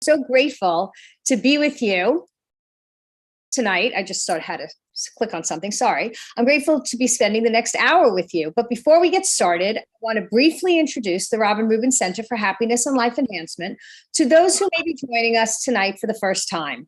so grateful to be with you tonight. I just had to click on something. Sorry. I'm grateful to be spending the next hour with you. But before we get started, I want to briefly introduce the Robin Rubin Center for Happiness and Life Enhancement to those who may be joining us tonight for the first time.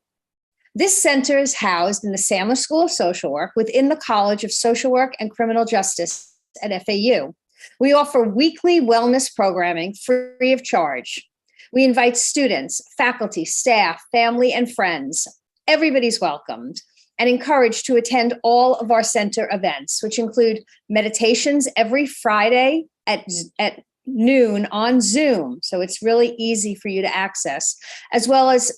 This center is housed in the Sandler School of Social Work within the College of Social Work and Criminal Justice at FAU. We offer weekly wellness programming free of charge. We invite students, faculty, staff, family, and friends. Everybody's welcomed and encouraged to attend all of our center events, which include meditations every Friday at noon on Zoom. So it's really easy for you to access, as well as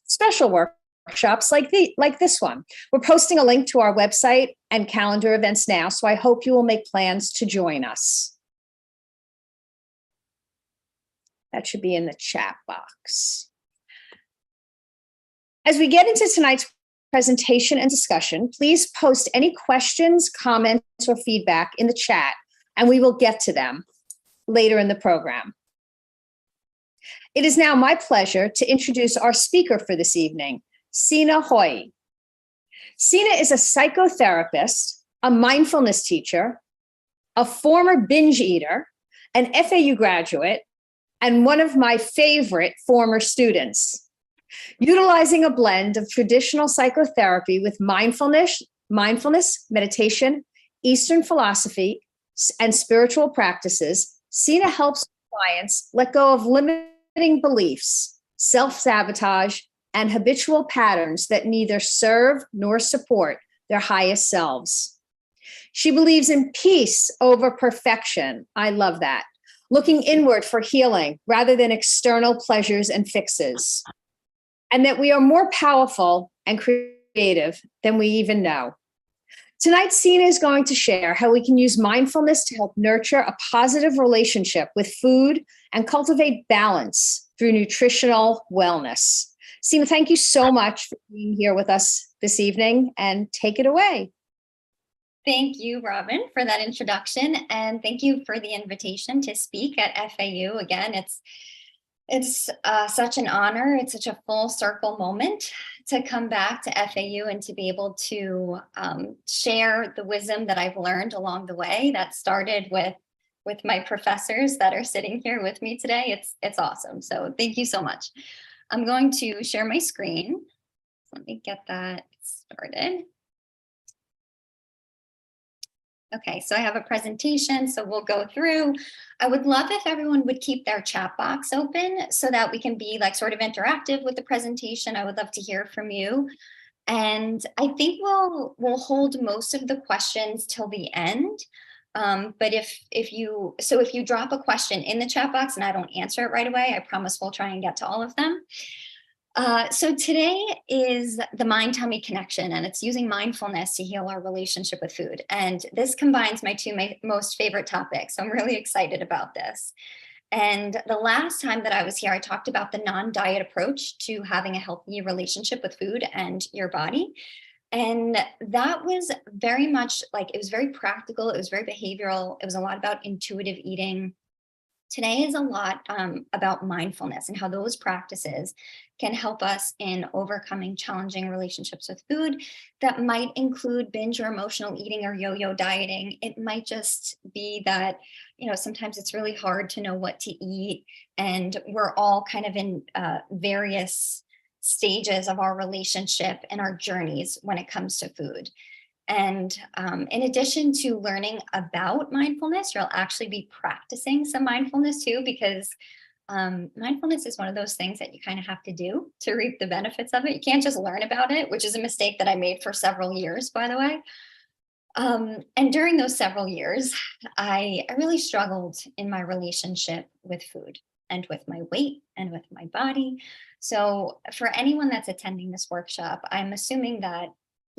special workshops like this one. We're posting a link to our website and calendar events now, so I hope you will make plans to join us. That should be in the chat box. As we get into tonight's presentation and discussion, please post any questions, comments, or feedback in the chat, and we will get to them later in the program. It is now my pleasure to introduce our speaker for this evening, Sina Hoyi. Sina is a psychotherapist, a mindfulness teacher, a former binge eater, an FAU graduate, and one of my favorite former students. Utilizing a blend of traditional psychotherapy with mindfulness, meditation, Eastern philosophy, and spiritual practices, Sina helps clients let go of limiting beliefs, self-sabotage, and habitual patterns that neither serve nor support their highest selves. She believes in peace over perfection. I love that. Looking inward for healing rather than external pleasures and fixes. And that we are more powerful and creative than we even know. Tonight, Sina is going to share how we can use mindfulness to help nurture a positive relationship with food and cultivate balance through nutritional wellness. Sina, thank you so much for being here with us this evening, and take it away. Thank you, Robin, for that introduction, and thank you for the invitation to speak at FAU. Again, it's such an honor. It's such a full circle moment to come back to FAU and to be able to share the wisdom that I've learned along the way. That started with my professors that are sitting here with me today. It's awesome. So thank you so much. I'm going to share my screen. Let me get that started. Okay, so I have a presentation, so we'll go through. I would love if everyone would keep their chat box open so that we can be like sort of interactive with the presentation. I would love to hear from you. And I think we'll hold most of the questions till the end. But if you drop a question in the chat box and I don't answer it right away, I promise we'll try and get to all of them. So today is the mind-tummy connection, and it's using mindfulness to heal our relationship with food. And this combines my two most favorite topics. So I'm really excited about this. And the last time that I was here, I talked about the non-diet approach to having a healthy relationship with food and your body. And that was very much like, it was very practical. It was very behavioral. It was a lot about intuitive eating. Today is a lot about mindfulness and how those practices can help us in overcoming challenging relationships with food that might include binge or emotional eating or yo-yo dieting. It might just be that, sometimes it's really hard to know what to eat, and we're all kind of in various stages of our relationship and our journeys when it comes to food. And in addition to learning about mindfulness, you'll actually be practicing some mindfulness too, because mindfulness is one of those things that you kind of have to do to reap the benefits of it. You can't just learn about it, which is a mistake that I made for several years, by the way. And during those several years, I really struggled in my relationship with food and with my weight and with my body. So for anyone that's attending this workshop, I'm assuming that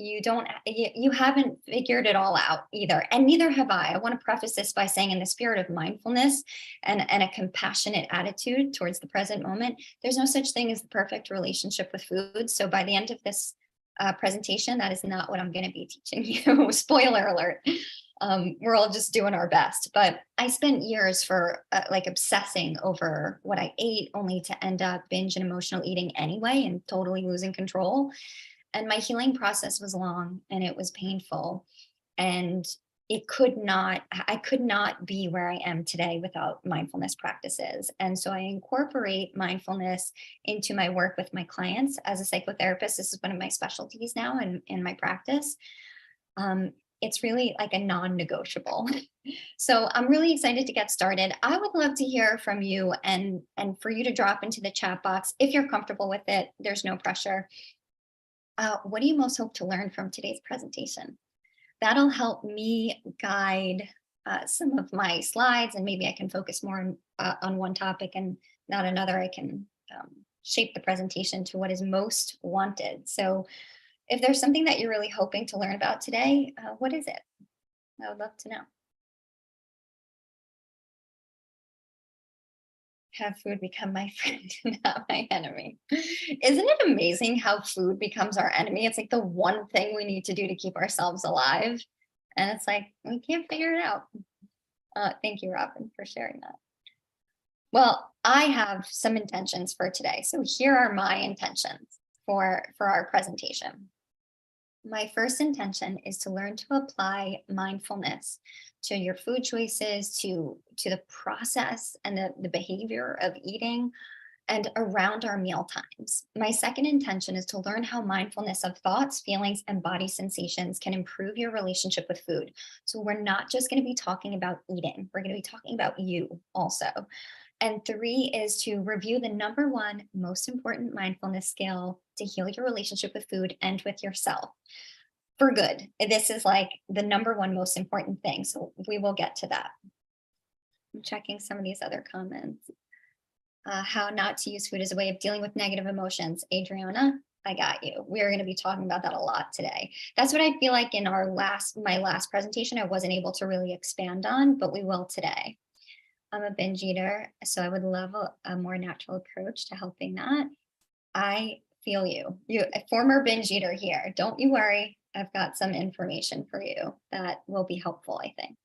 you haven't figured it all out either, and neither have I. I want to preface this by saying, in the spirit of mindfulness and a compassionate attitude towards the present moment, there's no such thing as the perfect relationship with food. So by the end of this presentation, that is not what I'm going to be teaching you. Spoiler alert. We're all just doing our best. But I spent years for like obsessing over what I ate, only to end up binge and emotional eating anyway and totally losing control. And my healing process was long and it was painful. And I could not be where I am today without mindfulness practices. And so I incorporate mindfulness into my work with my clients as a psychotherapist. This is one of my specialties now in my practice. Um, it's really like a non-negotiable. So I'm really excited to get started. I would love to hear from you and for you to drop into the chat box if you're comfortable with it. There's no pressure. What do you most hope to learn from today's presentation? That'll help me guide some of my slides, and maybe I can focus more on one topic and not another. I can shape the presentation to what is most wanted. So if there's something that you're really hoping to learn about today, what is it? I would love to know. Have food become my friend and not my enemy. Isn't it amazing how food becomes our enemy? It's like the one thing we need to do to keep ourselves alive. And it's like, we can't figure it out. Thank you, Robin, for sharing that. Well, I have some intentions for today. So here are my intentions for our presentation. My first intention is to learn to apply mindfulness to your food choices, to the process and the behavior of eating and around our meal times. My second intention is to learn how mindfulness of thoughts, feelings, and body sensations can improve your relationship with food. So we're not just going to be talking about eating, we're going to be talking about you also. And three is to review the number one most important mindfulness skill to heal your relationship with food and with yourself for good. This is like the number one most important thing. So we will get to that. I'm checking some of these other comments. How not to use food as a way of dealing with negative emotions. Adriana, I got you. We're going to be talking about that a lot today. That's what I feel like in my last presentation, I wasn't able to really expand on, but we will today. I'm a binge eater, so I would love a more natural approach to helping that. I feel you. You, a former binge eater here. Don't you worry. I've got some information for you that will be helpful, I think.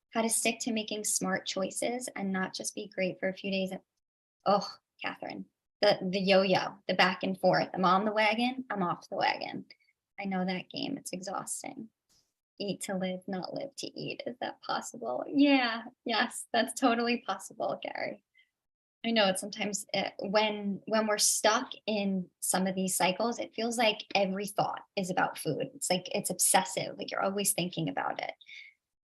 How to stick to making smart choices and not just be great for a few days. Oh, Catherine, the yo-yo, the back and forth. I'm on the wagon, I'm off the wagon. I know that game. It's exhausting. Eat to live, not live to eat. Is that possible? Yeah, yes, that's totally possible, Gary. I know it sometimes when we're stuck in some of these cycles, it feels like every thought is about food. It's like it's obsessive, like you're always thinking about it,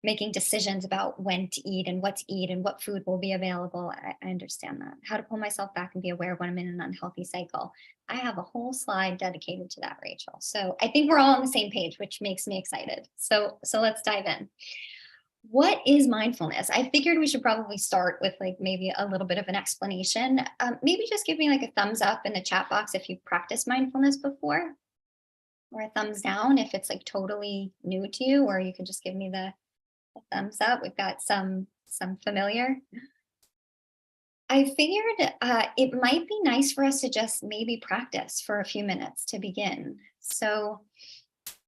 making decisions about when to eat and what to eat and what food will be available. I understand that. How to pull myself back and be aware when I'm in an unhealthy cycle. I have a whole slide dedicated to that, Rachel. So I think we're all on the same page, which makes me excited. So let's dive in. What is mindfulness? I figured we should probably start with like maybe a little bit of an explanation. Maybe just give me like a thumbs up in the chat box if you've practiced mindfulness before, or a thumbs down if it's like totally new to you, or you can just give me the thumbs up. We've got some familiar. I figured it might be nice for us to just maybe practice for a few minutes to begin. So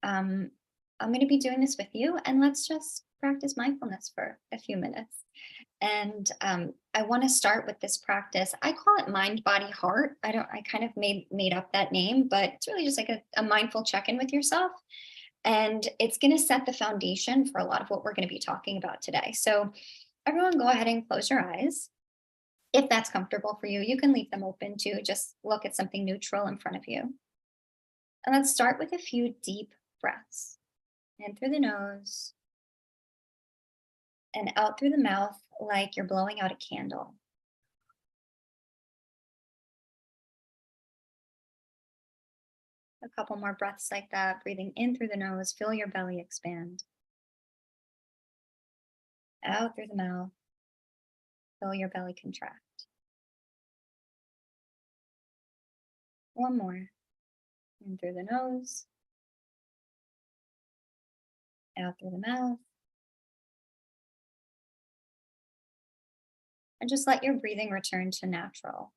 I'm going to be doing this with you, and let's just practice mindfulness for a few minutes. And I want to start with this practice. I call it mind, body, heart. I kind of made up that name, but it's really just like a mindful check-in with yourself. And it's going to set the foundation for a lot of what we're going to be talking about today. So everyone go ahead and close your eyes. If that's comfortable for you, you can leave them open too. Just look at something neutral in front of you. And let's start with a few deep breaths. In through the nose and out through the mouth like you're blowing out a candle. A couple more breaths like that, breathing in through the nose, feel your belly expand. Out through the mouth, feel your belly contract. One more. In through the nose, out through the mouth. And just let your breathing return to natural.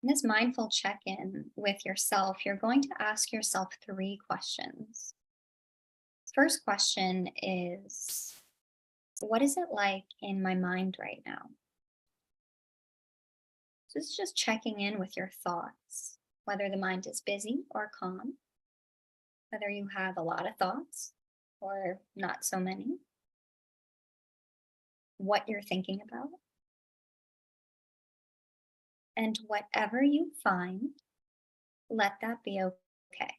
In this mindful check in with yourself, you're going to ask yourself three questions. First question is, what is it like in my mind right now? So this is just checking in with your thoughts, whether the mind is busy or calm, whether you have a lot of thoughts or not so many, what you're thinking about, and whatever you find, let that be okay.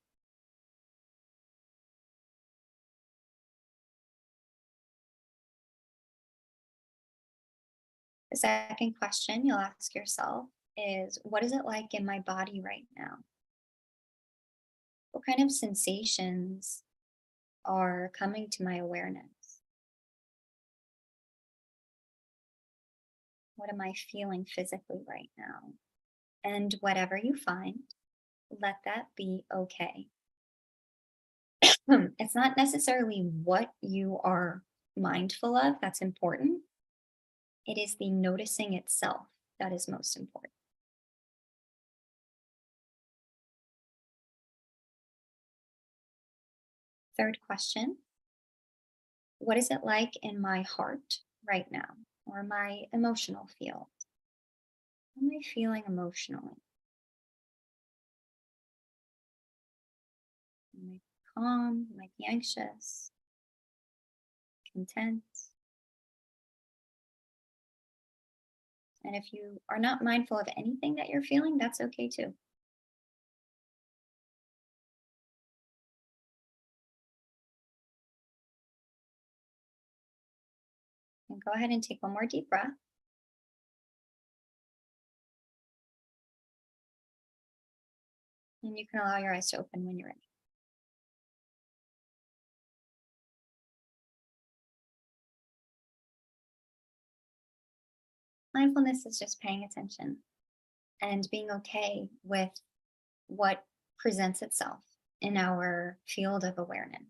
The second question you'll ask yourself is, what is it like in my body right now? What kind of sensations are coming to my awareness? What am I feeling physically right now? And whatever you find, let that be okay. It's not necessarily what you are mindful of that's important, it is the noticing itself that is most important. Third question, what is it like in my heart right now or my emotional field? How am I feeling emotionally? Am I calm? Am I be anxious? Content? And if you are not mindful of anything that you're feeling, that's okay too. And go ahead and take one more deep breath. And you can allow your eyes to open when you're ready. Mindfulness is just paying attention and being okay with what presents itself in our field of awareness.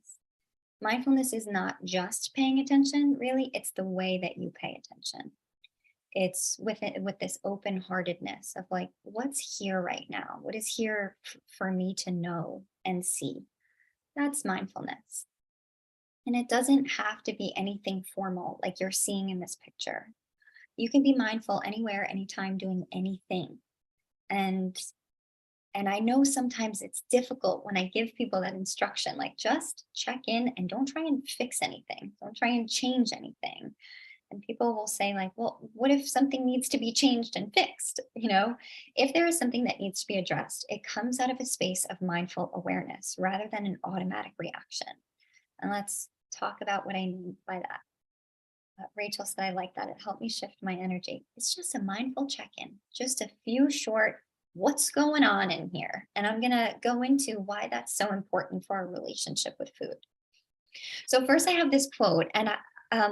Mindfulness is not just paying attention, really, it's the way that you pay attention. It's with it with this open-heartedness of like, what's here right now? What is here for me to know and see? That's mindfulness. And it doesn't have to be anything formal like you're seeing in this picture. You can be mindful anywhere, anytime, doing anything. And and I know sometimes it's difficult when I give people that instruction, like just check in and don't try and fix anything. Don't try and change anything. And people will say, like, well, what if something needs to be changed and fixed? If there is something that needs to be addressed, it comes out of a space of mindful awareness rather than an automatic reaction. And let's talk about what I mean by that. Rachel said, I like that. It helped me shift my energy. It's just a mindful check in, just a few short, what's going on in here? And I'm going to go into why that's so important for our relationship with food. So, first, I have this quote, and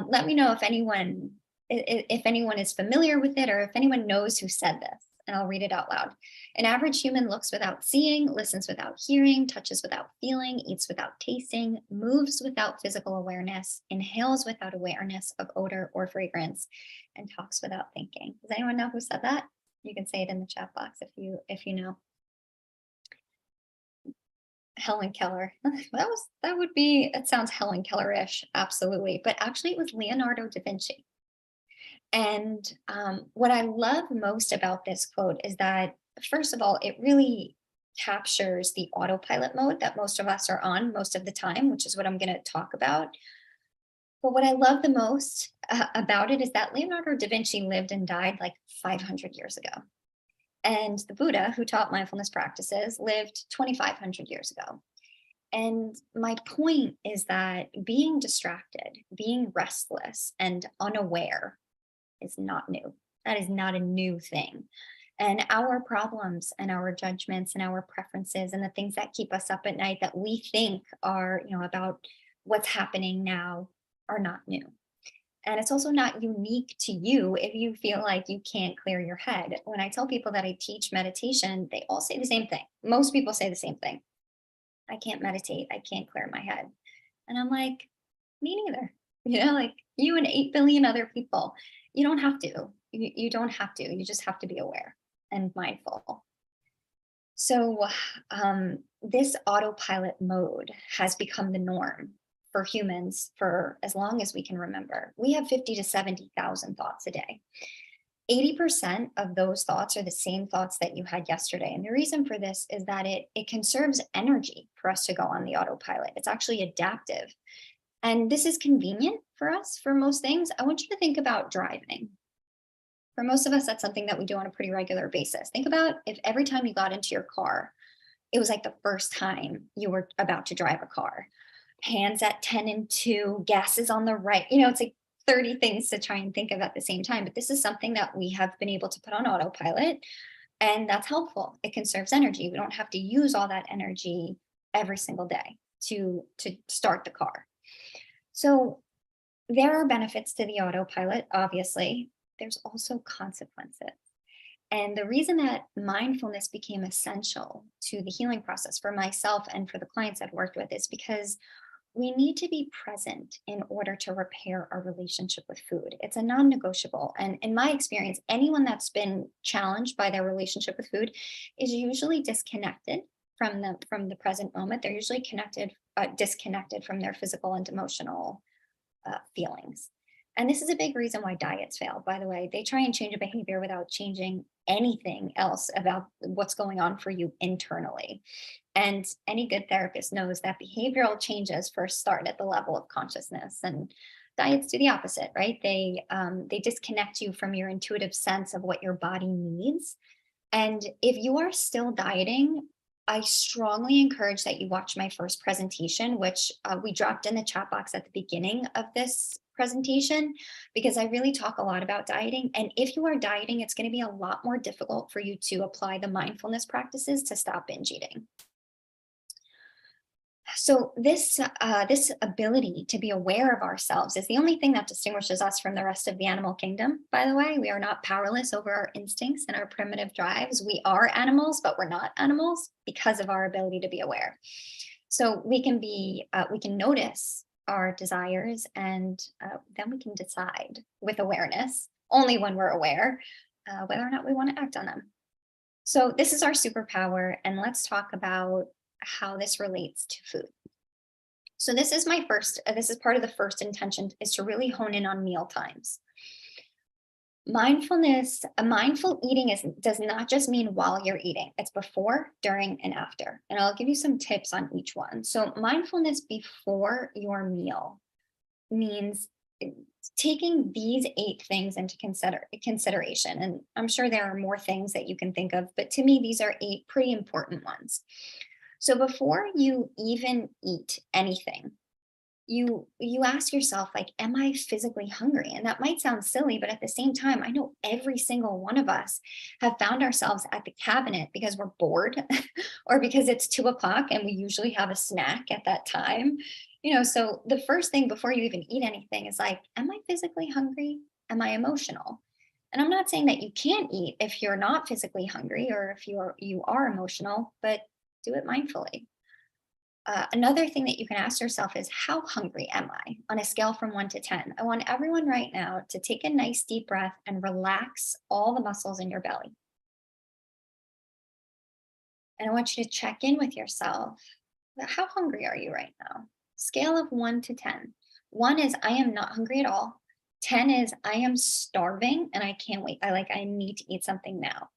let me know if anyone is familiar with it or if anyone knows who said this. And I'll read it out loud. An average human looks without seeing, listens without hearing, touches without feeling, eats without tasting, moves without physical awareness, inhales without awareness of odor or fragrance, and talks without thinking. Does anyone know who said that? You can say it in the chat box if you know. Helen Keller. It sounds Helen Keller-ish, absolutely. But actually it was Leonardo da Vinci. And what I love most about this quote is that, first of all, it really captures the autopilot mode that most of us are on most of the time, which is what I'm going to talk about. But what I love the most about it is that Leonardo da Vinci lived and died like 500 years ago. And the Buddha, who taught mindfulness practices, lived 2,500 years ago. And my point is that being distracted, being restless, and unaware is not new. That is not a new thing. And our problems and our judgments and our preferences and the things that keep us up at night that we think are, about what's happening now are not new. And it's also not unique to you if you feel like you can't clear your head. When I tell people that I teach meditation, they all say the same thing. Most people say the same thing. I can't meditate. I can't clear my head. And I'm like, me neither. Like you and 8 billion other people. You don't have to. You don't have to. You just have to be aware and mindful. So this autopilot mode has become the norm for humans for as long as we can remember. We have 50 to 70,000 thoughts a day. 80% of those thoughts are the same thoughts that you had yesterday. And the reason for this is that it conserves energy for us to go on the autopilot. It's actually adaptive. And this is convenient for us for most things. I want you to think about driving. For most of us, that's something that we do on a pretty regular basis. Think about if every time you got into your car, it was like the first time you were about to drive a car. Hands at 10 and 2, gas is on the right. It's like 30 things to try and think of at the same time. But this is something that we have been able to put on autopilot, and that's helpful. It conserves energy. We don't have to use all that energy every single day to start the car. So there are benefits to the autopilot, obviously. There's also consequences. And the reason that mindfulness became essential to the healing process for myself and for the clients I've worked with is because we need to be present in order to repair our relationship with food. It's a non-negotiable. And in my experience, anyone that's been challenged by their relationship with food is usually disconnected from the present moment. They're usually disconnected from their physical and emotional feelings. And this is a big reason why diets fail, by the way. They try and change a behavior without changing anything else about what's going on for you internally. And any good therapist knows that behavioral changes first start at the level of consciousness, and diets do the opposite, right? They disconnect you from your intuitive sense of what your body needs. And if you are still dieting, I strongly encourage that you watch my first presentation, which we dropped in the chat box at the beginning of this presentation, because I really talk a lot about dieting. And if you are dieting, it's going to be a lot more difficult for you to apply the mindfulness practices to stop binge eating. So this ability to be aware of ourselves is the only thing that distinguishes us from the rest of the animal kingdom. By the way, we are not powerless over our instincts and our primitive drives. We are animals, but we're not animals because of our ability to be aware. So we can notice our desires, and then we can decide with awareness, only when we're aware, whether or not we want to act on them. So this is our superpower, and let's talk about how this relates to food. So this is part of the first intention, is to really hone in on meal times. Mindful eating does not just mean while you're eating. It's before, during, and after. And I'll give you some tips on each one. So mindfulness before your meal means taking these 8 things into consideration. And I'm sure there are more things that you can think of, but to me, these are 8 pretty important ones. So before you even eat anything, you ask yourself, like, am I physically hungry? And that might sound silly, but at the same time, I know every single one of us have found ourselves at the cabinet because we're bored or because it's 2 o'clock and we usually have a snack at that time. So the first thing before you even eat anything is like, am I physically hungry? Am I emotional? And I'm not saying that you can't eat if you're not physically hungry or if you are emotional, but do it mindfully. Another thing that you can ask yourself is, how hungry am I on a scale from 1 to 10? I want everyone right now to take a nice deep breath and relax all the muscles in your belly. And I want you to check in with yourself. How hungry are you right now? Scale of 1 to 10. 1 is I am not hungry at all. 10 is I am starving and I can't wait. I need to eat something now.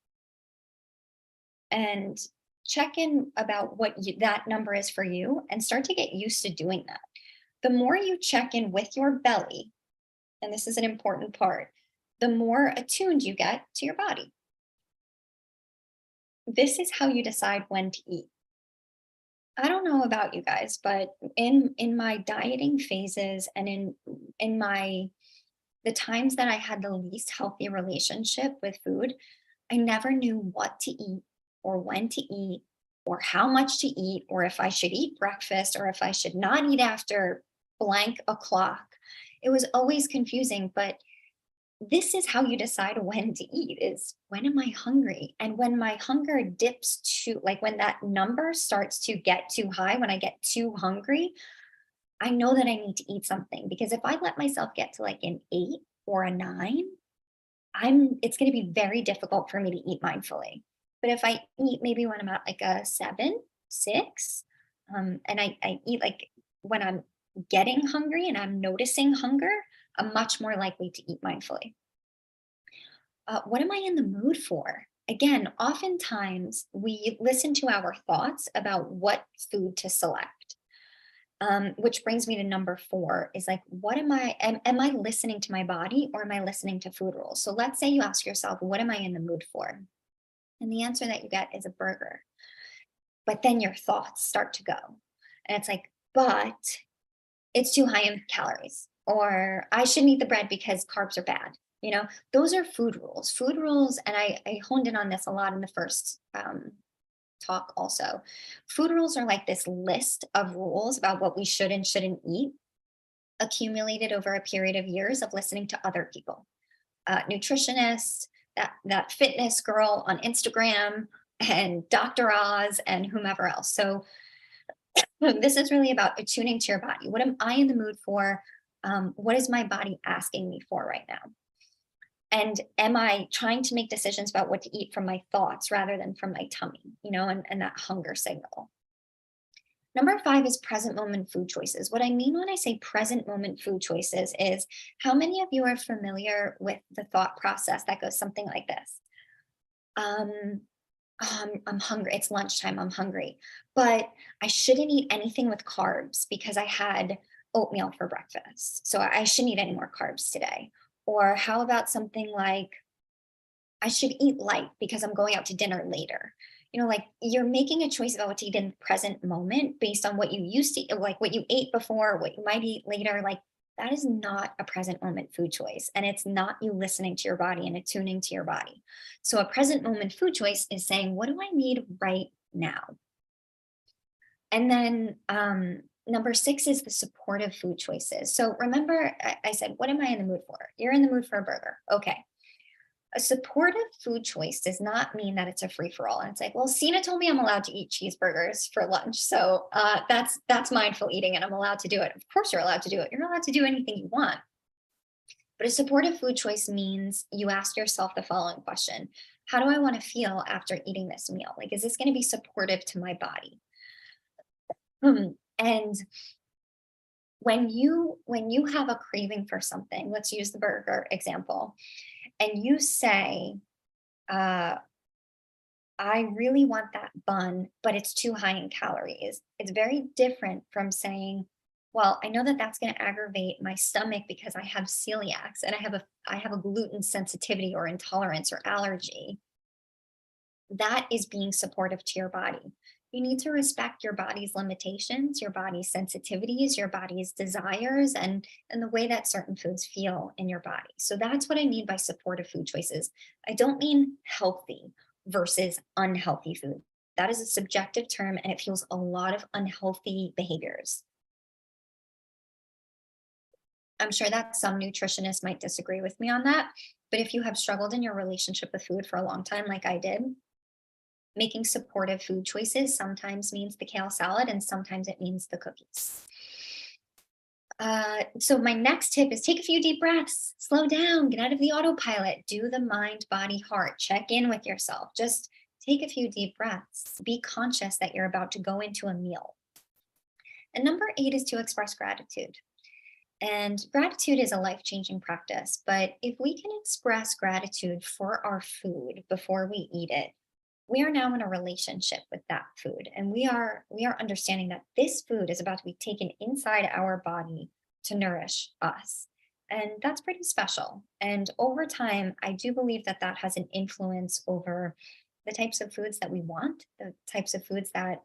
And check in about what that number is for you and start to get used to doing that. The more you check in with your belly, and this is an important part, the more attuned you get to your body. This is how you decide when to eat. I don't know about you guys, but in my dieting phases and in the times that I had the least healthy relationship with food, I never knew what to eat or when to eat or how much to eat, or if I should eat breakfast or if I should not eat after blank o'clock. It was always confusing, but this is how you decide when to eat, is when am I hungry? And when my hunger dips to, like, when that number starts to get too high, when I get too hungry, I know that I need to eat something, because if I let myself get to like an 8 or a 9, it's going to be very difficult for me to eat mindfully. But if I eat maybe when I'm at like a 7, 6, and I eat like when I'm getting hungry and I'm noticing hunger, I'm much more likely to eat mindfully. What am I in the mood for? Again, oftentimes we listen to our thoughts about what food to select. Which brings me to number 4 is like, what am I listening to my body or am I listening to food rules? So let's say you ask yourself, what am I in the mood for? And the answer that you get is a burger. But then your thoughts start to go. And it's like, but it's too high in calories, or I shouldn't eat the bread because carbs are bad. You know, those are food rules. Food rules, and I honed in on this a lot in the first talk also. Food rules are like this list of rules about what we should and shouldn't eat, accumulated over a period of years of listening to other people, nutritionists, that fitness girl on Instagram, and Dr. Oz, and whomever else. So this is really about attuning to your body. What am I in the mood for? What is my body asking me for right now? And am I trying to make decisions about what to eat from my thoughts rather than from my tummy, and that hunger signal? Number 5 is present moment food choices. What I mean when I say present moment food choices is, how many of you are familiar with the thought process that goes something like this? Um, I'm hungry. It's lunchtime. I'm hungry. But I shouldn't eat anything with carbs because I had oatmeal for breakfast. So I shouldn't eat any more carbs today. Or how about something like, I should eat light because I'm going out to dinner later. Like you're making a choice about what to eat in the present moment based on what you used to, like what you ate before, what you might eat later. Like that is not a present moment food choice. And it's not you listening to your body and attuning to your body. So a present moment food choice is saying, what do I need right now? And then number 6 is the supportive food choices. So remember, I said, what am I in the mood for? You're in the mood for a burger. Okay. A supportive food choice does not mean that it's a free for all. And it's like, well, Sina told me I'm allowed to eat cheeseburgers for lunch, so that's mindful eating, and I'm allowed to do it. Of course, you're allowed to do it. You're allowed to do anything you want. But a supportive food choice means you ask yourself the following question: how do I want to feel after eating this meal? Like, is this going to be supportive to my body? And when you have a craving for something, let's use the burger example, and you say, uh, I really want that bun, but it's too high in calories. It's very different from saying, well, I know that that's going to aggravate my stomach because I have celiacs and I have a gluten sensitivity or intolerance or allergy. That is being supportive to your body. You need to respect your body's limitations, your body's sensitivities, your body's desires, and the way that certain foods feel in your body. So that's what I mean by supportive food choices. I don't mean healthy versus unhealthy food. That is a subjective term and it fuels a lot of unhealthy behaviors. I'm sure that some nutritionists might disagree with me on that. But if you have struggled in your relationship with food for a long time, like I did, making supportive food choices sometimes means the kale salad and sometimes it means the cookies. So my next tip is take a few deep breaths, slow down, get out of the autopilot, do the mind, body, heart, check in with yourself. Just take a few deep breaths. Be conscious that you're about to go into a meal. And number 8 is to express gratitude. And gratitude is a life changing practice. But if we can express gratitude for our food before we eat it, we are now in a relationship with that food, and we are understanding that this food is about to be taken inside our body to nourish us, and that's pretty special. And over time, I do believe that that has an influence over the types of foods that we want, the types of foods that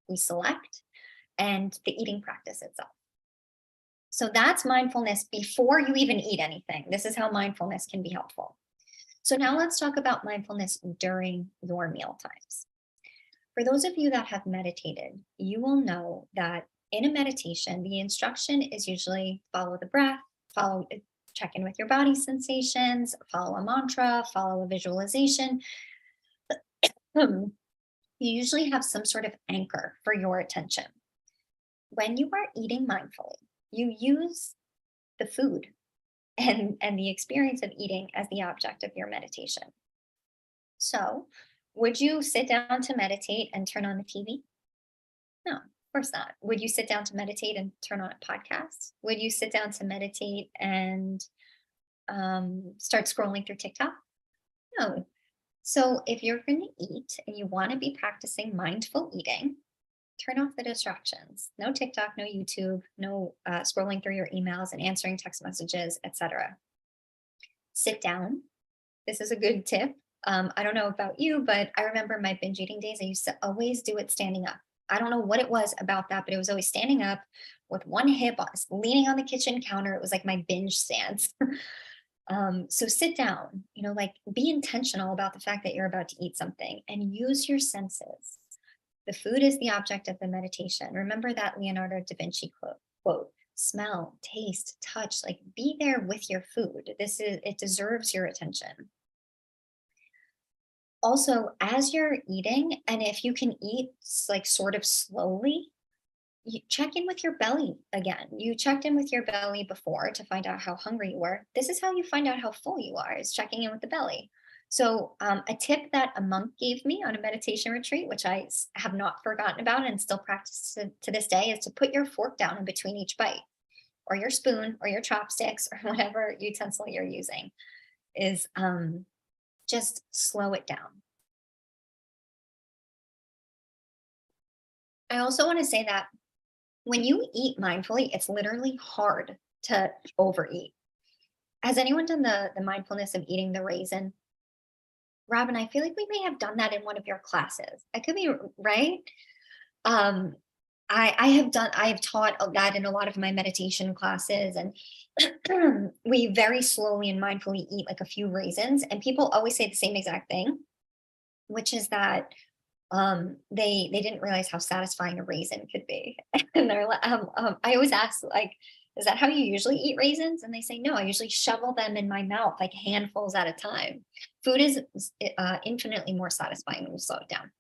we select, and the eating practice itself. So that's mindfulness before you even eat anything. This is how mindfulness can be helpful. So now let's talk about mindfulness during your meal times. For those of you that have meditated, you will know that in a meditation, the instruction is usually follow the breath, check in with your body sensations, follow a mantra, follow a visualization. You usually have some sort of anchor for your attention. When you are eating mindfully, you use the food and the experience of eating as the object of your meditation. So Would you sit down to meditate and turn on the TV? No, of course not. Would you sit down to meditate and turn on a podcast? Would you sit down to meditate and start scrolling through TikTok? No. So if you're going to eat and you want to be practicing mindful eating, turn off the distractions. No TikTok, no YouTube, no scrolling through your emails and answering text messages, etc. Sit down. This is a good tip. I don't know about you, but I remember my binge eating days. I used to always do it standing up. I don't know what it was about that, but it was always standing up with one hip leaning on the kitchen counter. It was like my binge stance. So sit down, like be intentional about the fact that you're about to eat something and use your senses. The food is the object of the meditation. Remember that Leonardo da Vinci quote, smell, taste, touch, like be there with your food. It deserves your attention. Also, as you're eating, and if you can eat like sort of slowly, you check in with your belly again. You checked in with your belly before to find out how hungry you were. This is how you find out how full you are, is checking in with the belly. So a tip that a monk gave me on a meditation retreat, which I have not forgotten about and still practice to this day, is to put your fork down in between each bite, or your spoon or your chopsticks or whatever utensil you're using, is just slow it down. I also want to say that when you eat mindfully, it's literally hard to overeat. Has anyone done the mindfulness of eating the raisin? Robin, I feel like we may have done that in one of your classes. I could be right. Um, I have taught that in a lot of my meditation classes, and we very slowly and mindfully eat like a few raisins, and people always say the same exact thing, which is that they didn't realize how satisfying a raisin could be. And they're like, I always ask, like, is that how you usually eat raisins? And they say, no, I usually shovel them in my mouth like handfuls at a time. Food is infinitely more satisfying when you slow it down.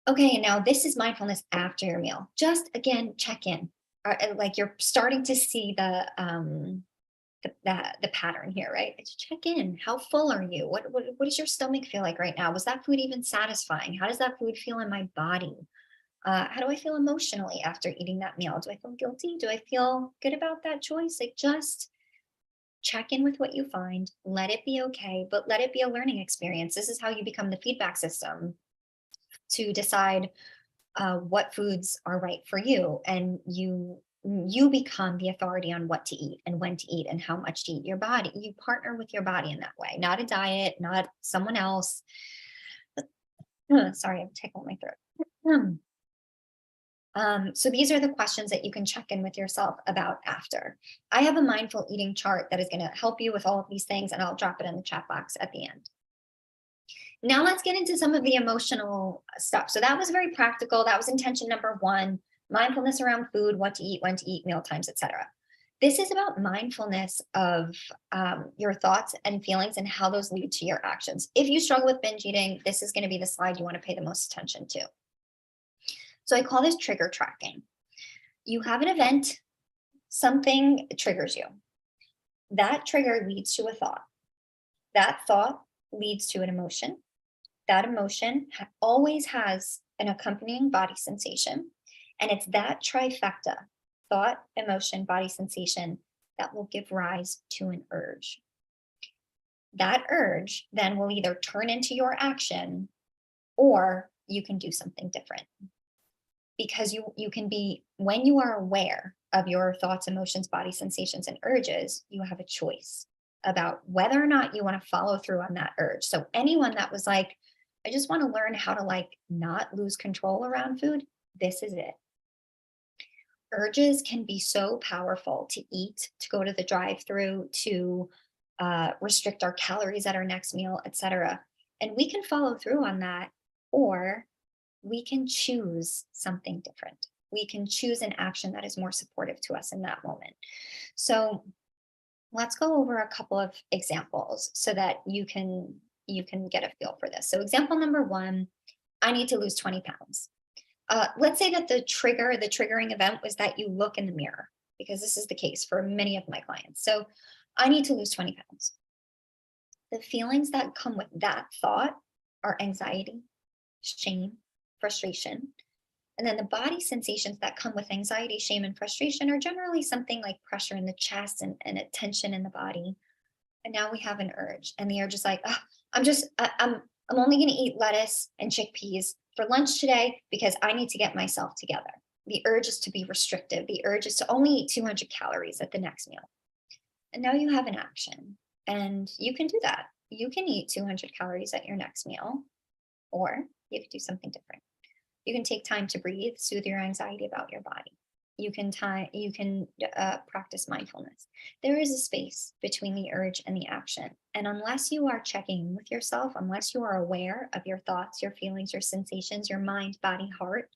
Okay, and now this is mindfulness after your meal. Just again, check in. Like you're starting to see the pattern here, right? Just check in. How full are you? What does your stomach feel like right now? Was that food even satisfying? How does that food feel in my body? How do I feel emotionally after eating that meal? Do I feel guilty? Do I feel good about that choice? Like just check in with what you find. Let it be okay, but let it be a learning experience. This is how you become the feedback system to decide what foods are right for you, and you become the authority on what to eat and when to eat and how much to eat. Your body, you partner with your body in that way, not a diet, not someone else. Sorry, I'm tickling my throat. So these are the questions that you can check in with yourself about after. I have a mindful eating chart that is going to help you with all of these things, and I'll drop it in the chat box at the end. Now let's get into some of the emotional stuff. So that was very practical. That was intention number one, mindfulness around food, what to eat, when to eat, meal times, etc. This is about mindfulness of your thoughts and feelings and how those lead to your actions. If you struggle with binge eating, this is going to be the slide you want to pay the most attention to. So I call this trigger tracking. You have an event, something triggers you. That trigger leads to a thought. That thought leads to an emotion. That emotion always has an accompanying body sensation. And it's that trifecta, thought, emotion, body sensation, that will give rise to an urge. That urge then will either turn into your action, or you can do something different. Because you can be, when you are aware of your thoughts, emotions, body sensations, and urges, you have a choice about whether or not you want to follow through on that urge. So anyone that was like, I just want to learn how to like not lose control around food, this is it. Urges can be so powerful, to eat, to go to the drive-through, to restrict our calories at our next meal, etc. And we can follow through on that, or we can choose something different. We can choose an action that is more supportive to us in that moment. So let's go over a couple of examples so that you can get a feel for this. So example number one, I need to lose 20 pounds. Let's say that the triggering event was that you look in the mirror, because this is the case for many of my clients. So I need to lose 20 pounds. The feelings that come with that thought are anxiety, shame, frustration. And then the body sensations that come with anxiety, shame, and frustration are generally something like pressure in the chest and a tension in the body. And now we have an urge, and the urge is like, "Ugh, I'm only going to eat lettuce and chickpeas for lunch today because I need to get myself together." The urge is to be restrictive. The urge is to only eat 200 calories at the next meal. And now you have an action, and you can do that. You can eat 200 calories at your next meal, or you could do something different. You can take time to breathe, soothe your anxiety about your body. You can practice mindfulness. There is a space between the urge and the action. And unless you are checking in with yourself, unless you are aware of your thoughts, your feelings, your sensations, your mind, body, heart,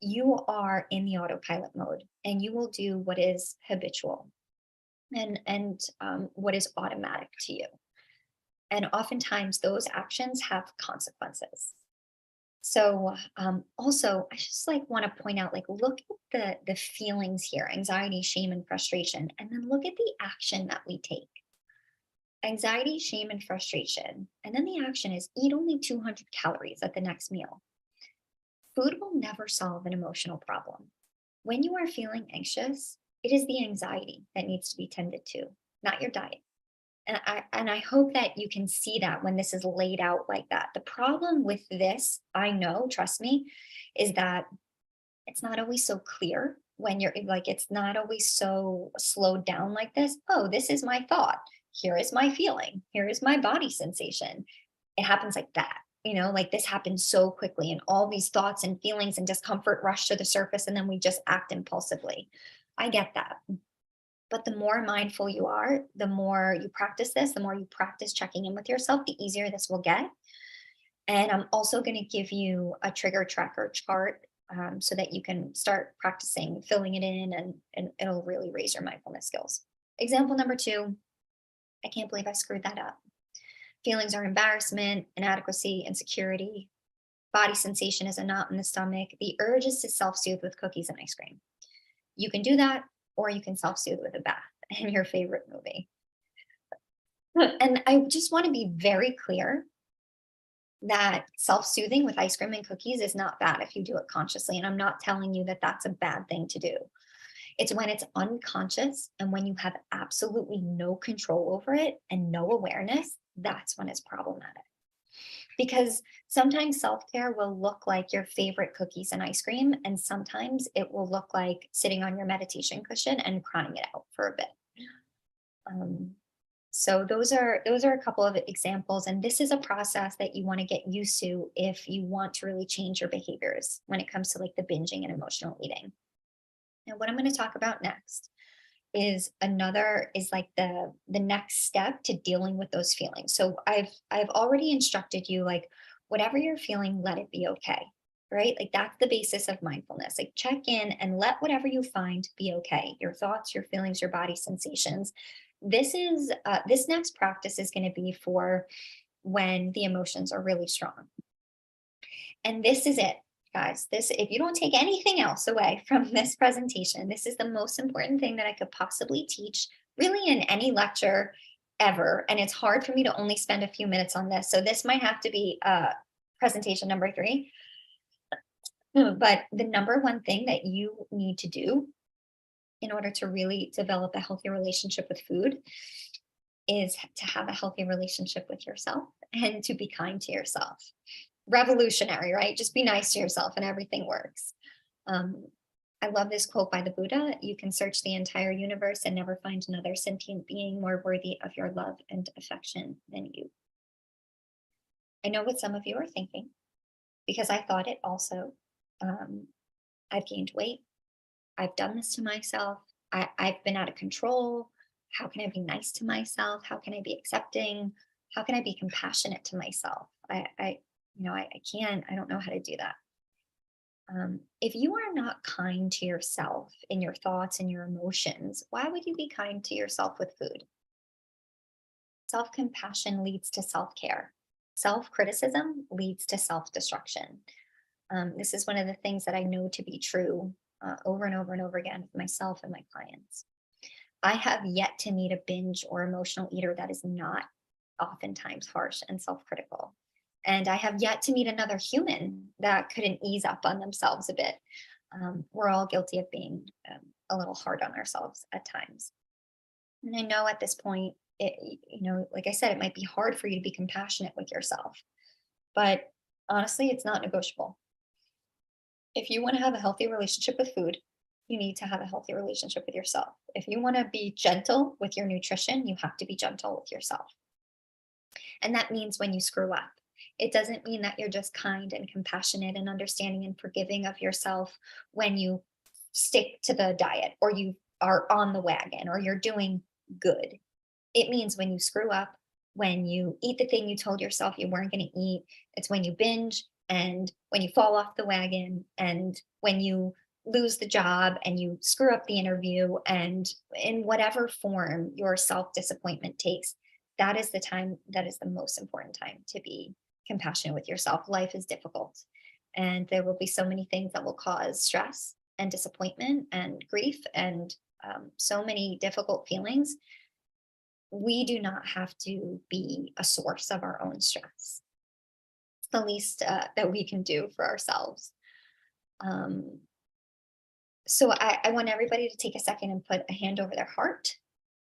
you are in the autopilot mode, and you will do what is habitual and what is automatic to you. And oftentimes those actions have consequences. So also, I just like want to point out, like, look at the feelings here: anxiety, shame, and frustration, and then look at the action that we take. Anxiety, shame, and frustration, and then the action is eat only 200 calories at the next meal. Food will never solve an emotional problem. When you are feeling anxious, it is the anxiety that needs to be tended to, not your diet. And I hope that you can see that when this is laid out like that. The problem with this, I know, trust me, is that it's not always so clear when you're like, it's not always so slowed down like this. Oh, this is my thought. Here is my feeling. Here is my body sensation. It happens like that. Like this happens so quickly, and all these thoughts and feelings and discomfort rush to the surface, and then we just act impulsively. I get that. But the more mindful you are, the more you practice this, the more you practice checking in with yourself, the easier this will get. And I'm also going to give you a trigger tracker chart, so that you can start practicing filling it in, and it'll really raise your mindfulness skills. Example number 2: I can't believe I screwed that up. Feelings are embarrassment, inadequacy, insecurity. Body sensation is a knot in the stomach. The urge is to self soothe with cookies and ice cream. You can do that, or you can self soothe with a bath and your favorite movie. And I just want to be very clear that self soothing with ice cream and cookies is not bad if you do it consciously. And I'm not telling you that that's a bad thing to do. It's when it's unconscious and when you have absolutely no control over it and no awareness, that's when it's problematic. Because sometimes self care will look like your favorite cookies and ice cream, and sometimes it will look like sitting on your meditation cushion and crying it out for a bit. Um, so those are a couple of examples, and this is a process that you want to get used to if you want to really change your behaviors when it comes to like the binging and emotional eating. Now, what I'm going to talk about next is like the next step to dealing with those feelings. So I've already instructed you, like, whatever you're feeling, let it be okay. Right? Like that's the basis of mindfulness. Like check in and let whatever you find be okay. Your thoughts, your feelings, your body sensations. This next practice is going to be for when the emotions are really strong. And this is it, guys. This, if you don't take anything else away from this presentation, this is the most important thing that I could possibly teach, really, in any lecture ever. And it's hard for me to only spend a few minutes on this. So this might have to be presentation number 3. But the number one thing that you need to do in order to really develop a healthy relationship with food is to have a healthy relationship with yourself and to be kind to yourself. Revolutionary, right? Just be nice to yourself and everything works. Um, I love this quote by the Buddha: "You can search the entire universe and never find another sentient being more worthy of your love and affection than you." I know what some of you are thinking, because I thought it also. Um, I've gained weight. I've done this to myself. I've been out of control. How can I be nice to myself? How can I be accepting? How can I be compassionate to myself? I can't, I don't know how to do that. If you are not kind to yourself in your thoughts and your emotions, why would you be kind to yourself with food? Self compassion leads to self care. Self criticism leads to self destruction. This is one of the things that I know to be true over and over and over again with myself and my clients. I have yet to meet a binge or emotional eater that is not oftentimes harsh and self critical. And I have yet to meet another human that couldn't ease up on themselves a bit. We're all guilty of being a little hard on ourselves at times. And I know at this point, like I said, it might be hard for you to be compassionate with yourself, but honestly, it's not negotiable. If you want to have a healthy relationship with food, you need to have a healthy relationship with yourself. If you want to be gentle with your nutrition, you have to be gentle with yourself. And that means when you screw up, it doesn't mean that you're just kind and compassionate and understanding and forgiving of yourself when you stick to the diet or you are on the wagon or you're doing good. It means when you screw up, when you eat the thing you told yourself you weren't going to eat, it's when you binge and when you fall off the wagon and when you lose the job and you screw up the interview and in whatever form your self disappointment takes, that is the time that is the most important time to be compassionate with yourself. Life is difficult and there will be so many things that will cause stress and disappointment and grief and so many difficult feelings. We do not have to be a source of our own stress. It's the least that we can do for ourselves. Um, so I want everybody to take a second and put a hand over their heart,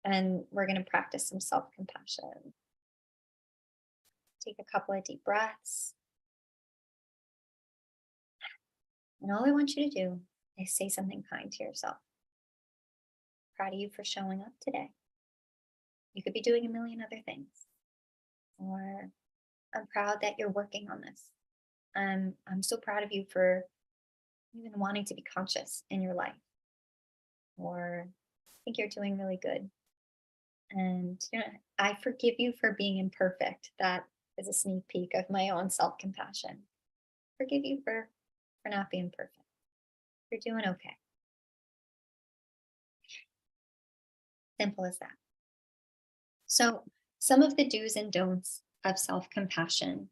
and we're going to practice some self compassion. Take a couple of deep breaths. And all I want you to do is say something kind to yourself. Proud of you for showing up today. You could be doing a million other things. Or I'm proud that you're working on this. I'm so proud of you for even wanting to be conscious in your life. Or I think you're doing really good. And I forgive you for being imperfect. That is a sneak peek of my own self-compassion. Forgive you for not being perfect. You're doing okay. Simple as that. So, some of the do's and don'ts of self compassion.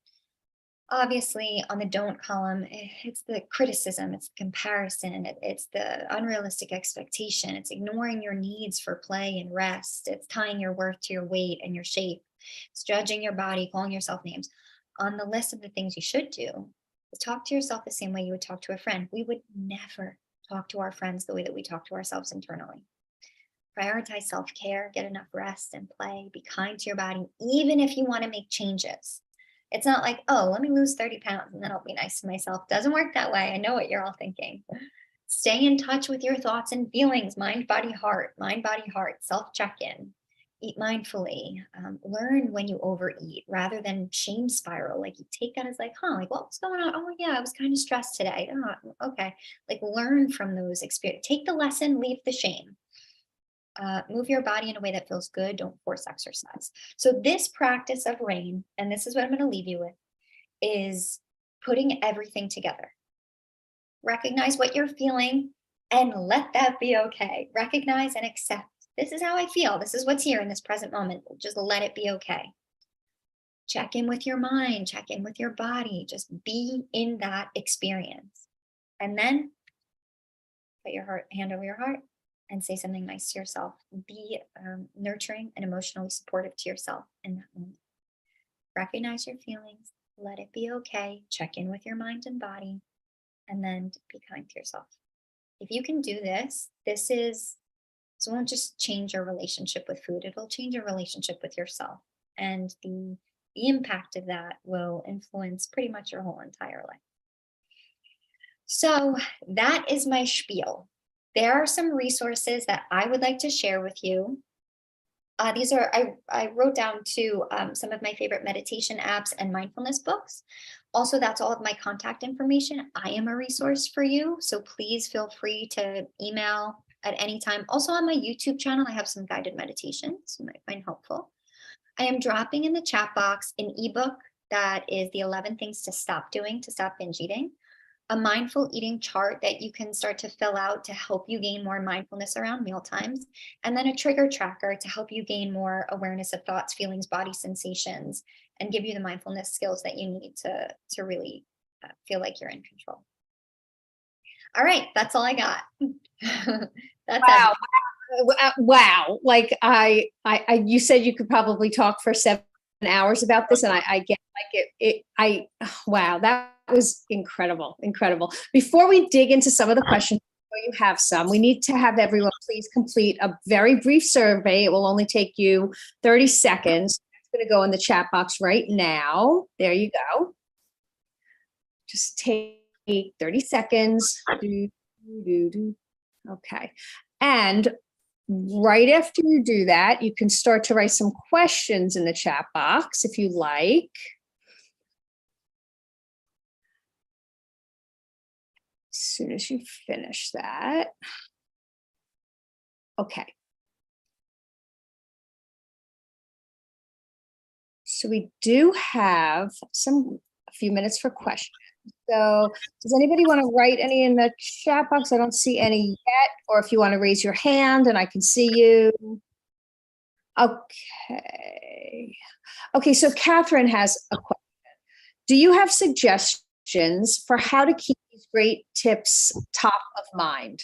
Obviously, on the don't column, it's the criticism, it's the comparison, it's the unrealistic expectation, it's ignoring your needs for play and rest, it's tying your worth to your weight and your shape, it's judging your body, calling yourself names. On the list of the things you should do is talk to yourself the same way you would talk to a friend. We would never talk to our friends the way that we talk to ourselves internally. Prioritize self care, get enough rest and play, be kind to your body, even if you want to make changes. It's not like, oh, let me lose 30 pounds and then I'll be nice to myself. Doesn't work that way. I know what you're all thinking. Stay in touch with your thoughts and feelings, mind, body, heart, self check in, eat mindfully, learn when you overeat rather than shame spiral. Like you take that as like, like what's going on? Oh, yeah, I was kind of stressed today. Oh, okay. Like learn from those experiences. Take the lesson, leave the shame. Move your body in a way that feels good. Don't force exercise. So this practice of RAIN, and this is what I'm going to leave you with, is putting everything together. Recognize what you're feeling and let that be okay. Recognize and accept. This is how I feel. This is what's here in this present moment. Just let it be okay. Check in with your mind. Check in with your body. Just be in that experience. And then put your hand over your heart and say something nice to yourself. Be nurturing and emotionally supportive to yourself in that moment. Recognize your feelings, let it be okay, check in with your mind and body, and then be kind to yourself. If you can do this, this won't just change your relationship with food, it'll change your relationship with yourself. And the impact of that will influence pretty much your whole entire life. So that is my spiel. There are some resources that I would like to share with you. These are, I wrote down too, some of my favorite meditation apps and mindfulness books. Also, that's all of my contact information. I am a resource for you. So please feel free to email at any time. Also on my YouTube channel, I have some guided meditations you might find helpful. I am dropping in the chat box an ebook that is the 11 things to stop doing to stop binge eating. A mindful eating chart that you can start to fill out to help you gain more mindfulness around meal times, and then a trigger tracker to help you gain more awareness of thoughts, feelings, body sensations, and give you the mindfulness skills that you need to really feel like you're in control. All right, that's all I got. That's Wow. Wow. Like you said, you could probably talk for 7 hours about this, and I get Wow, that was incredible, incredible. Before we dig into some of the questions, I know you have some, we need to have everyone please complete a very brief survey. It will only take you 30 seconds. It's going to go in the chat box right now. There you go. Just take 30 seconds. Okay. And right after you do that, you can start to write some questions in the chat box if you like. As soon as you finish that. Okay. So we do have a few minutes for questions. So does anybody want to write any in the chat box? I don't see any yet. Or if you want to raise your hand and I can see you. Okay. Okay, so Catherine has a question. Do you have suggestions for how to keep these great tips top of mind?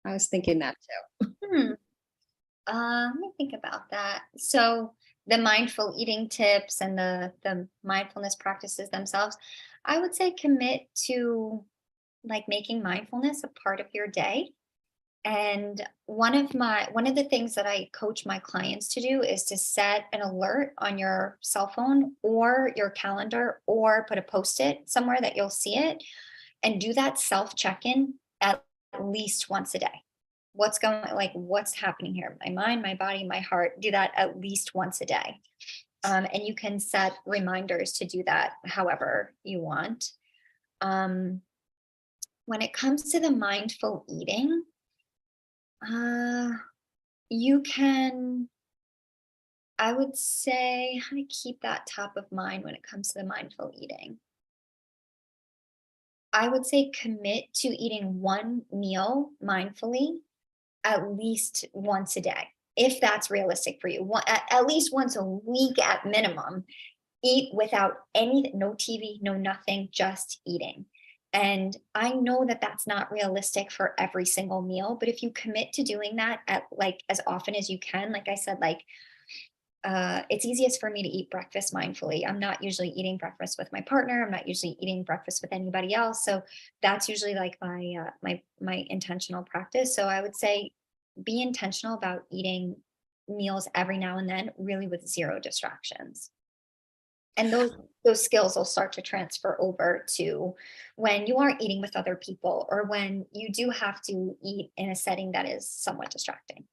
I was thinking that too. Let me think about that. So the mindful eating tips and the mindfulness practices themselves, I would say commit to like making mindfulness a part of your day. And one of the things that I coach my clients to do is to set an alert on your cell phone or your calendar or put a post-it somewhere that you'll see it and do that self check-in at least once a day. What's happening here? My mind, my body, my heart, do that at least once a day. And you can set reminders to do that however you want. When it comes to the mindful eating, you can, I would say, how to keep that top of mind when it comes to the mindful eating. I would say commit to eating one meal mindfully at least once a day, if that's realistic for you. At least once a week at minimum. Eat without anything, no TV, no nothing, just eating. And I know that that's not realistic for every single meal, but if you commit to doing that at like as often as you can, like I said, it's easiest for me to eat breakfast mindfully. I'm not usually eating breakfast with my partner. I'm not usually eating breakfast with anybody else. So that's usually like my intentional practice. So I would say be intentional about eating meals every now and then, really with zero distractions. And those skills will start to transfer over to when you aren't eating with other people or when you do have to eat in a setting that is somewhat distracting.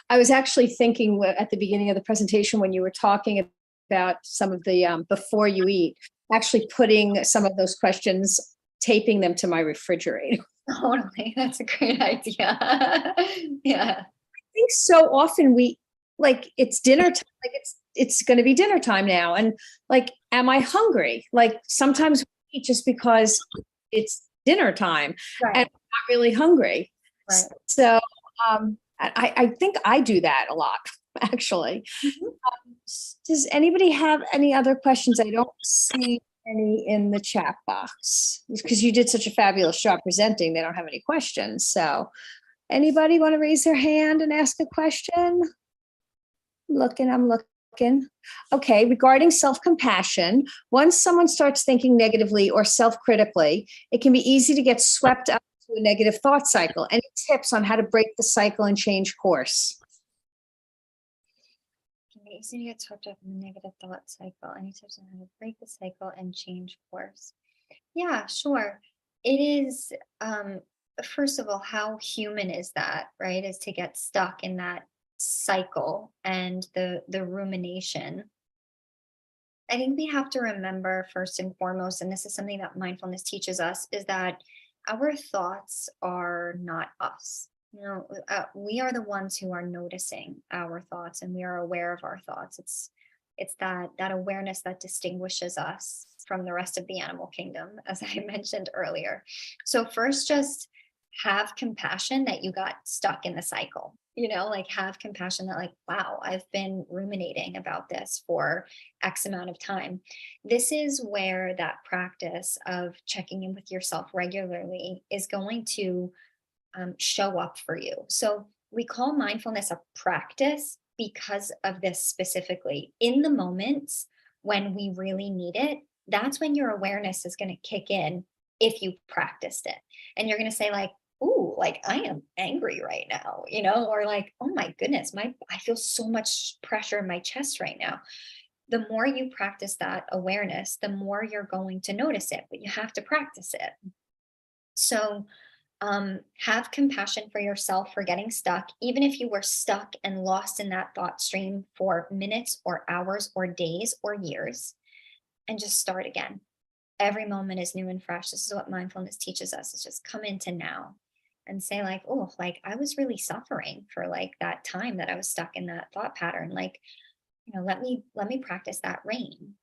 I was actually thinking at the beginning of the presentation when you were talking about some of the before you eat, actually putting some of those questions, taping them to my refrigerator. Totally. That's a great idea. Yeah. I think so often it's dinner time, like it's going to be dinner time now, and like, am I hungry? Like sometimes we eat just because it's dinner time, and Right. I'm not really hungry. Right. So I think I do that a lot, actually. Mhm. Does anybody have any other questions? I don't see any in the chat box because you did such a fabulous job presenting. They don't have any questions. So anybody want to raise their hand and ask a question? I'm looking. Okay, regarding self-compassion, once someone starts thinking negatively or self-critically, it can be easy to get swept up into a negative thought cycle. Any tips on how to break the cycle and change course? It's easy to get swept up in the negative thought cycle. Any tips on how to break the cycle and change course? Yeah, sure. It is, first of all, how human is that, right? Is to get stuck in that cycle and the rumination. I think we have to remember first and foremost, and this is something that mindfulness teaches us, is that our thoughts are not us. We are the ones who are noticing our thoughts, and we are aware of our thoughts. It's that awareness that distinguishes us from the rest of the animal kingdom, as I mentioned earlier. So first, just have compassion that you got stuck in the cycle. Like have compassion that like, wow, I've been ruminating about this for X amount of time. This is where that practice of checking in with yourself regularly is going to show up for you. So we call mindfulness a practice because of this specifically. In the moments when we really need it, that's when your awareness is going to kick in if you practiced it. And you're going to say, like, ooh, like I am angry right now, or like, oh my goodness, I feel so much pressure in my chest right now. The more you practice that awareness, the more you're going to notice it, but you have to practice it. So have compassion for yourself for getting stuck, even if you were stuck and lost in that thought stream for minutes or hours or days or years, and just start again. Every moment is new and fresh. This is what mindfulness teaches us, is just come into now and say, like, oh, like I was really suffering for like that time that I was stuck in that thought pattern. Like, let me practice that rain.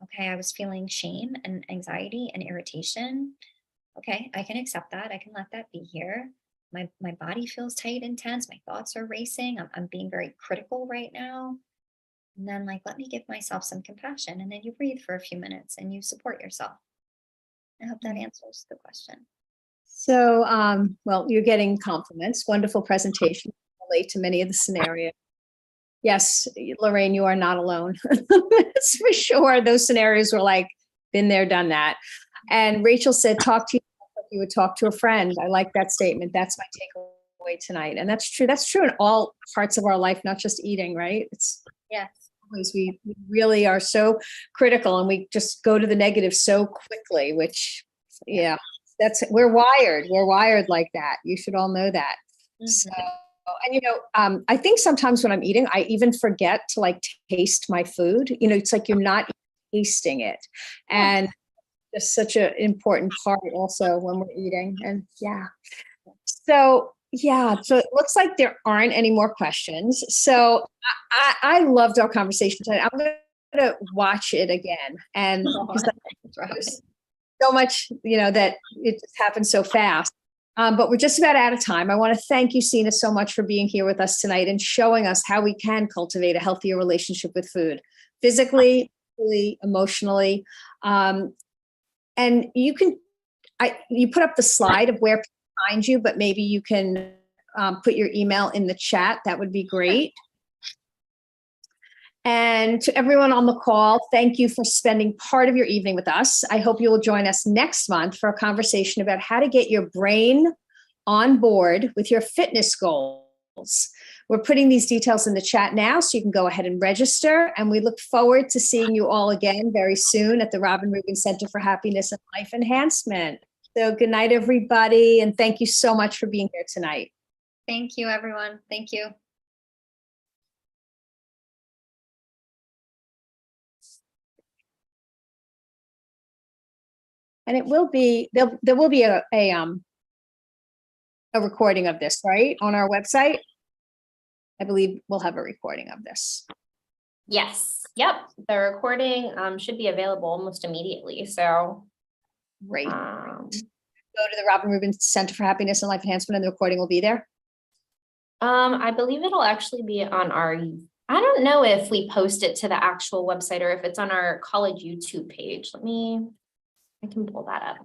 Okay, I was feeling shame and anxiety and irritation. Okay, I can accept that. I can let that be here. My body feels tight and tense. My thoughts are racing. I'm being very critical right now. And then, like, let me give myself some compassion. And then you breathe for a few minutes and you support yourself. I hope that answers the question. So, well, you're getting compliments. Wonderful presentation. Relate to many of the scenarios. Yes, Lorraine, you are not alone. That's for sure. Those scenarios were like, been there, done that. And Rachel said, talk to you like you would talk to a friend. I like that statement. That's my takeaway tonight. And that's true. That's true in all parts of our life, not just eating, right? It's Yes. we really are so critical and we just go to the negative so quickly, which, yeah, we're wired like that. You should all know that. So, and I think sometimes when I'm eating, I even forget to like taste my food. It's like you're not tasting it. And it's such an important part also when we're eating. And so it looks like there aren't any more questions. So I loved our conversation tonight. I'm going to watch it again. And because so much, that it just happened so fast. But we're just about out of time. I want to thank you, Sina, so much for being here with us tonight and showing us how we can cultivate a healthier relationship with food, physically, emotionally. And you put up the slide of where people find you, but maybe you can put your email in the chat. That would be great. And to everyone on the call, thank you for spending part of your evening with us. I hope you will join us next month for a conversation about how to get your brain on board with your fitness goals. We're putting these details in the chat now, so you can go ahead and register. And we look forward to seeing you all again very soon at the Robin Rubin Center for Happiness and Life Enhancement. So good night, everybody. And thank you so much for being here tonight. Thank you, everyone. Thank you. And it will be, there will be a recording of this, right? On our website. I believe we'll have a recording of this. Yes. Yep. The recording should be available almost immediately. So great. Go to the Robin Rubin Center for Happiness and Life Enhancement and the recording will be there. I believe it'll actually be on our, I don't know if we post it to the actual website or if it's on our college YouTube page. I can pull that up.